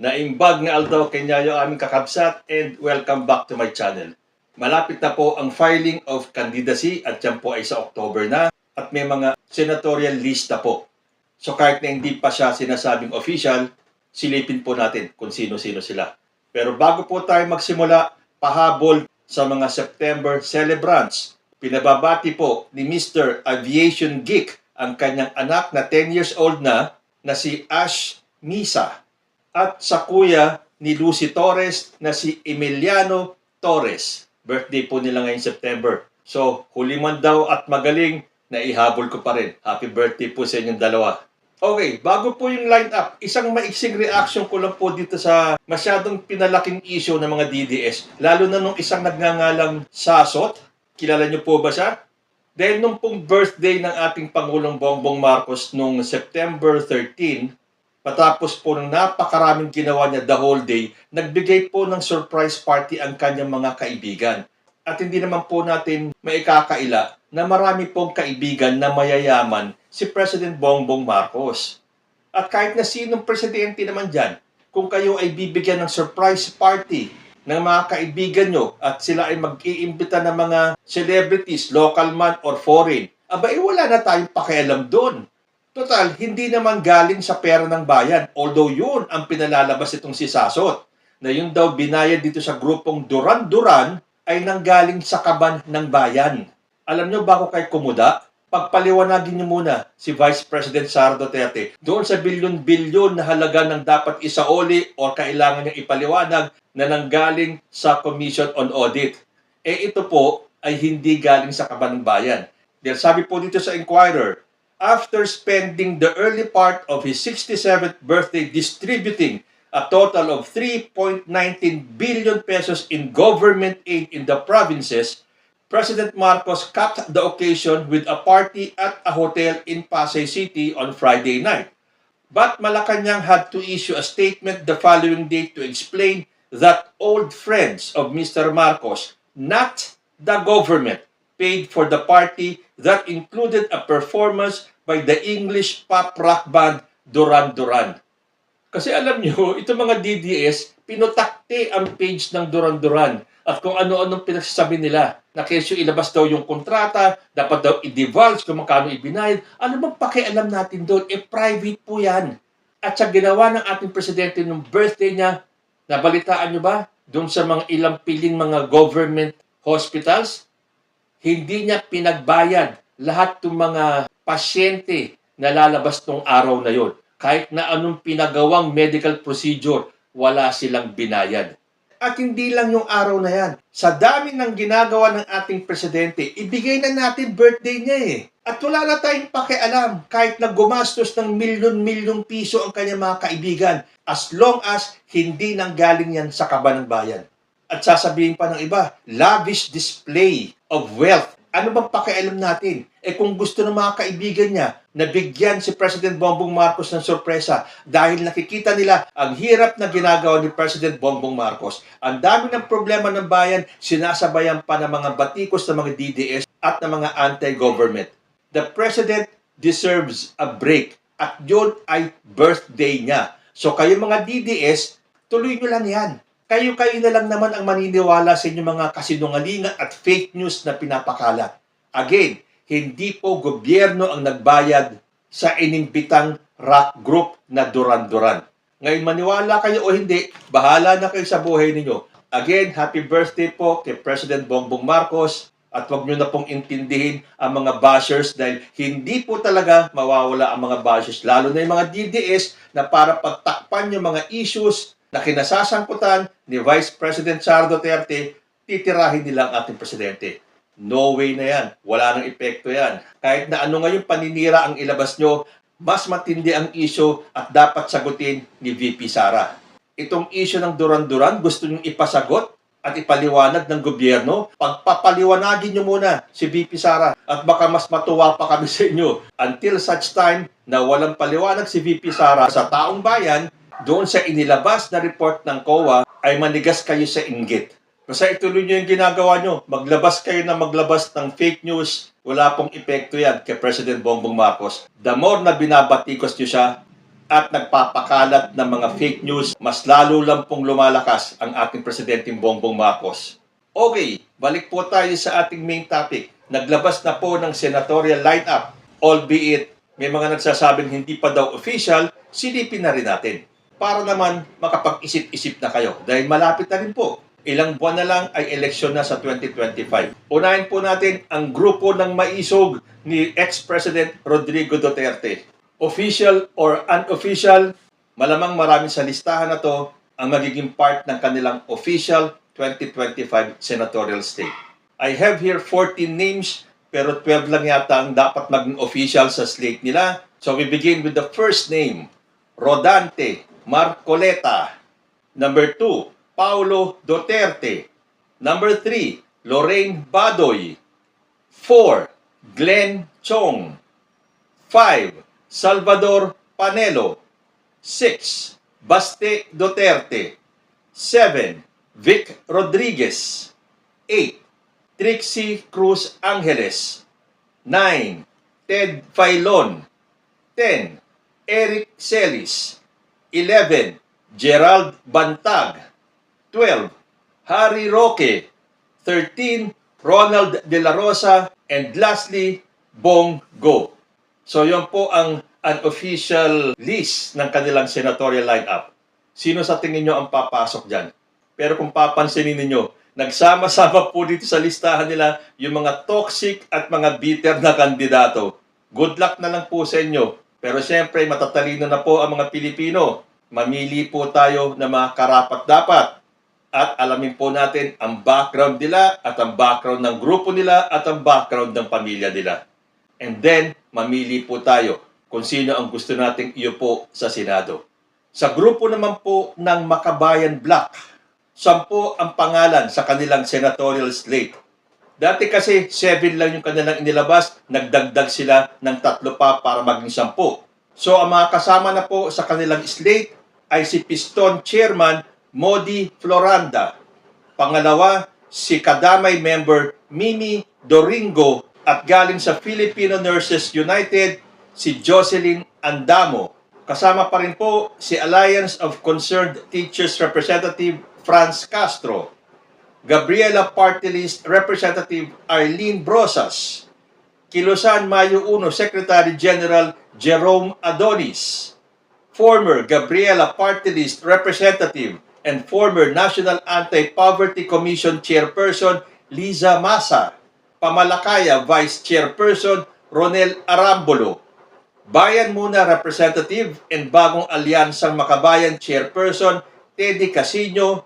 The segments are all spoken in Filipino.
Naimbag nga aldaw kenyayo aming kakabsat and welcome back to my channel. Malapit na po ang filing of candidacy at yan po ay sa October na at may mga senatorial lista po. So kahit na hindi pa siya sinasabing official, silipin po natin kung sino-sino sila. Pero bago po tayo magsimula, pahabol sa mga September celebrants. Pinababati po ni Mr. Aviation Geek ang kanyang anak na 10 years old na si Ash Misa. At sa kuya ni Lucy Torres na si Emiliano Torres. Birthday po nila ngayong September. So, huli man daw at magaling, naihabol ko pa rin. Happy birthday po sa inyong dalawa. Okay, bago po yung line-up, isang maiksing reaction ko lang po dito sa masyadong pinalaking issue ng mga DDS. Lalo na nung isang nagngangalang Sasot. Kilala niyo po ba siya? Dahil nung pong birthday ng ating Pangulong Bongbong Marcos nung September 13, matapos po ng napakaraming ginawa niya the whole day, nagbigay po ng surprise party ang kanyang mga kaibigan. At hindi naman po natin maikakaila na marami pong kaibigan na mayayaman si President Bongbong Marcos. At kahit na sinong presidente naman dyan, kung kayo ay bibigyan ng surprise party ng mga kaibigan nyo at sila ay mag-iimbita ng mga celebrities, local man or foreign, wala na tayong pakialam doon. Total, hindi naman galing sa pera ng bayan. Although yun ang pinalalabas itong si Sasot, na yun daw binayad dito sa grupong Duran-Duran ay nanggaling sa kaban ng bayan. Alam nyo bago kayo kumuda? Pagpaliwanagin nyo muna si Vice President Sara Duterte doon sa bilyon-bilyon na halaga ng dapat isaoli o kailangan niyang ipaliwanag na nanggaling sa Commission on Audit. Ito po ay hindi galing sa kaban ng bayan. Dahil sabi po dito sa Inquirer, after spending the early part of his 67th birthday distributing a total of 3.19 billion pesos in government aid in the provinces, President Marcos capped the occasion with a party at a hotel in Pasay City on Friday night. But Malacanang had to issue a statement the following day to explain that old friends of Mr. Marcos, not the government, paid for the party that included a performance by the English pop rock band Duran-Duran. Kasi alam nyo, itong mga DDS, pinutakte ang page ng Duran-Duran at kung ano-anong pinagsasabi nila na kesyo ilabas daw yung kontrata, dapat daw i-divulge kung magkano ibinayad. Ano bang pakialam natin doon? Private po yan. At sa ginawa ng ating presidente nung birthday niya, nabalitaan nyo ba? Doon sa mga ilang piling mga government hospitals, hindi niya pinagbayad lahat ng mga pasyente na lalabas nung araw na yon. Kahit na anong pinagawang medical procedure, wala silang binayad. At hindi lang yung araw na yan. Sa dami ng ginagawa ng ating presidente, ibigay na natin birthday niya eh. At wala na tayong pakialam kahit na gumastos ng milyon-milyong piso ang kanyang mga kaibigan as long as hindi nanggaling yan sa kaban ng bayan. At sasabihin pa ng iba, lavish display of wealth. Ano bang pakialam natin? Kung gusto ng mga kaibigan niya na bigyan si President Bongbong Marcos ng sorpresa dahil nakikita nila ang hirap na ginagawa ni President Bongbong Marcos. Ang dami ng problema ng bayan, sinasabayan pa ng mga batikos ng mga DDS at ng mga anti-government. The President deserves a break at yun ay birthday niya. So kayo mga DDS, tuloy nyo lang yan. Kayo-kayo na lang naman ang maniniwala sa inyong mga kasinungalingan at fake news na pinapakalat. Again, hindi po gobyerno ang nagbayad sa inimbitang rock group na Duran-Duran. Ngayon, maniwala kayo o hindi, bahala na kayo sa buhay ninyo. Again, happy birthday po kay President Bongbong Marcos at huwag nyo na pong intindihin ang mga bashers dahil hindi po talaga mawawala ang mga bashers, lalo na yung mga DDS na para pagtakpan yung mga issues na kinasasangkutan ni Vice President Sara Duterte, titirahin nila ang ating presidente. No way na yan. Wala nang epekto yan. Kahit na ano ngayon paninira ang ilabas nyo, mas matindi ang issue at dapat sagutin ni VP Sara. Itong issue ng Duran-Duran, gusto nyo ipasagot at ipaliwanag ng gobyerno? Pagpapaliwanagin nyo muna si VP Sara at baka mas matuwa pa kami sa inyo. Until such time na walang paliwanag si VP Sara sa taong bayan, doon sa inilabas na report ng COA ay manigas kayo sa inggit. Basta ituloy nyo yung ginagawa nyo. Maglabas kayo na maglabas ng fake news. Wala pong epekto yan kay President Bongbong Marcos. The more na binabatikos nyo siya, at nagpapakalat ng mga fake news, mas lalo lang pong lumalakas ang ating Presidenteng Bongbong Marcos. Okay, balik po tayo sa ating main topic. Naglabas na po ng senatorial lineup, albeit may mga nagsasabing hindi pa daw official, silipin na rin natin. Para naman makapag-isip-isip na kayo dahil malapit na rin po. Ilang buwan na lang ay eleksyon na sa 2025. Unahin po natin ang grupo ng maisog ni ex-President Rodrigo Duterte. Official or unofficial, malamang marami sa listahan na to ang magiging part ng kanilang official 2025 senatorial slate. I have here 14 names pero 12 lang yata ang dapat maging official sa slate nila. So we begin with the first name, Rodante Marcoleta. Number 2, Paulo Duterte. Number 3, Lorraine Badoy. 4, Glenn Chong. 5, Salvador Panelo. 6, Baste Duterte. 7, Vic Rodriguez. 8, Trixie Cruz Angeles. 9, Ted Filon. 10, Eric Celis. 11, Gerald Bantag. 12, Harry Roque. 13, Ronald De La Rosa. And lastly, Bong Go. So yun po ang unofficial list ng kanilang senatorial lineup. Sino sa tingin nyo ang papasok dyan? Pero kung papansinin ninyo, nagsama-sama po dito sa listahan nila yung mga toxic at mga bitter na kandidato. Good luck na lang po sa inyo. Pero siyempre, matatalino na po ang mga Pilipino. Mamili po tayo ng mga karapat-dapat. At alamin po natin ang background nila at ang background ng grupo nila at ang background ng pamilya nila. And then, mamili po tayo kung sino ang gusto nating iupo sa Senado. Sa grupo naman po ng Makabayan Bloc, 10 ang pangalan sa kanilang senatorial slate. Dati kasi 7 lang yung kanilang inilabas, nagdagdag sila ng 3 pa para maging 10. So ang mga kasama na po sa kanilang slate ay si Piston Chairman Modi Floranda. Pangalawa, si Kadamay member Mimi Doringo at galing sa Filipino Nurses United, si Jocelyn Andamo. Kasama pa rin po si Alliance of Concerned Teachers Representative Franz Castro. Gabriela Party List Representative Arlene Brosas. Kilusan Mayo 1 Secretary General Jerome Adonis. Former Gabriela Party List Representative and former National Anti-Poverty Commission Chairperson Liza Masa. Pamalakaya Vice Chairperson Ronel Arambolo. Bayan Muna Representative and bagong alyansang Makabayan Chairperson Teddy Casino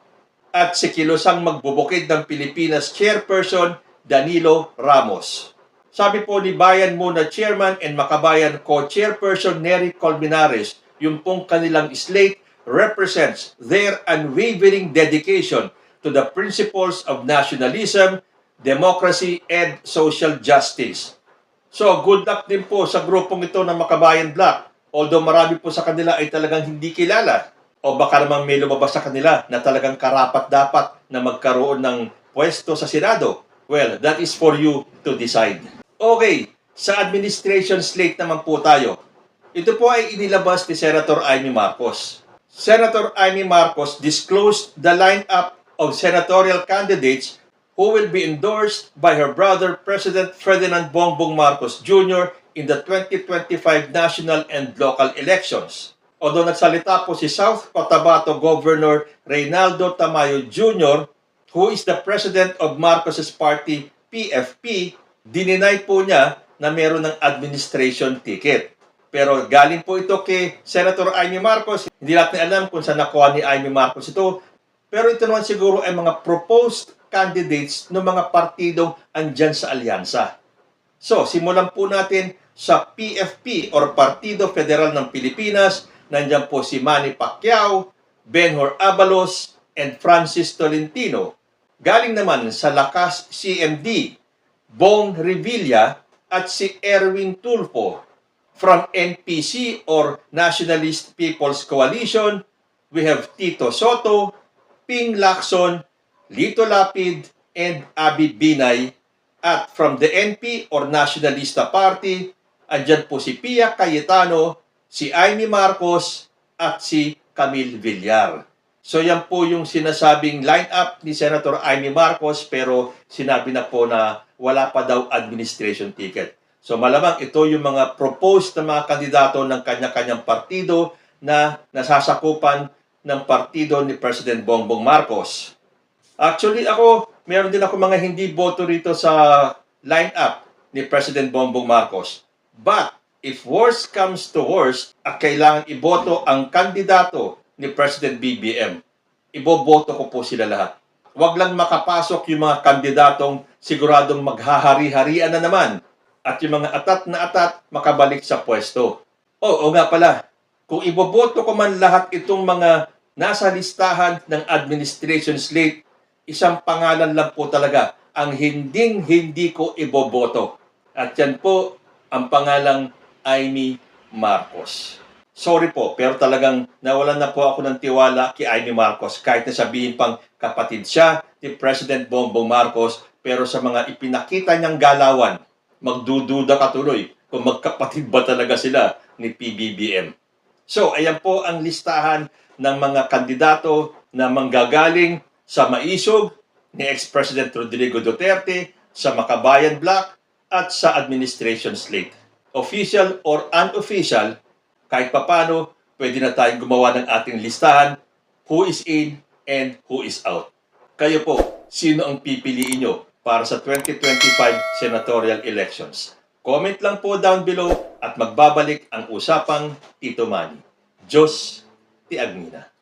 at si Kilosang Magbubukid ng Pilipinas Chairperson Danilo Ramos. Sabi po ni Bayan Muna Chairman and Makabayan Co-Chairperson Nery Colmenares, yung pong kanilang slate represents their unwavering dedication to the principles of nationalism, democracy, and social justice. So, good luck din po sa grupong ito ng Makabayan Bloc. Although marami po sa kanila ay talagang hindi kilala. O baka naman may lumabas sa kanila na talagang karapat-dapat na magkaroon ng pwesto sa Senado. Well, that is for you to decide. Okay, sa administration slate naman po tayo. Ito po ay inilabas ni Senator Amy Marcos. Senator Amy Marcos disclosed the lineup of senatorial candidates who will be endorsed by her brother, President Ferdinand Bongbong Marcos Jr. in the 2025 national and local elections. Although nagsalita po si South Cotabato Governor Reynaldo Tamayo Jr., who is the president of Marcos's party, PFP, dininay po niya na meron ng administration ticket. Pero galing po ito kay Senator Amy Marcos. Hindi natin alam kung saan nakuha ni Amy Marcos ito. Pero ito naman siguro ay mga proposed candidates ng mga partidong andyan sa alyansa. So, simulan po natin sa PFP or Partido Federal ng Pilipinas. Nandiyan po si Manny Pacquiao, Benhur Abalos, and Francis Tolentino. Galing naman sa Lakas CMD, Bong Revilla at si Erwin Tulfo. From NPC or Nationalist People's Coalition, we have Tito Soto, Ping Lacson, Lito Lapid, and Abi Binay. At from the NP or Nationalista Party, andyan po si Pia Cayetano, si Amy Marcos at si Camille Villar. So yan po yung sinasabing lineup ni Senator Amy Marcos, pero sinabi na po na wala pa daw administration ticket. So malamang ito yung mga proposed na mga kandidato ng kanya-kanyang partido na nasasakupan ng partido ni President Bongbong Marcos. Actually ako, meron din ako mga hindi boto rito sa lineup ni President Bongbong Marcos. But if worst comes to worst, at kailangan iboto ang kandidato ni President BBM, iboboto ko po sila lahat. Huwag lang makapasok yung mga kandidatong siguradong maghahari-harian na naman at yung mga atat na atat makabalik sa pwesto. Oo nga pala, kung iboboto ko man lahat itong mga nasa listahan ng administration slate, isang pangalan lang po talaga ang hindi ko iboboto. At yan po ang pangalang Amy Marcos. Sorry po, pero talagang nawalan na po ako ng tiwala kay Amy Marcos. Kahit na sabihin pang kapatid siya ni President Bongbong Marcos, pero sa mga ipinakita niyang galawan, magdududa ka tuloy kung magkapatid ba talaga sila ni PBBM. So, ayan po ang listahan ng mga kandidato na manggagaling sa maisog ni ex-President Rodrigo Duterte, sa Makabayan Bloc, at sa administration slate. Official or unofficial, kahit papano, pwede na tayong gumawa ng ating listahan who is in and who is out. Kayo po, sino ang pipiliin nyo para sa 2025 senatorial elections? Comment lang po down below at magbabalik ang usapang Tito Manny. Diyos ti Agmina.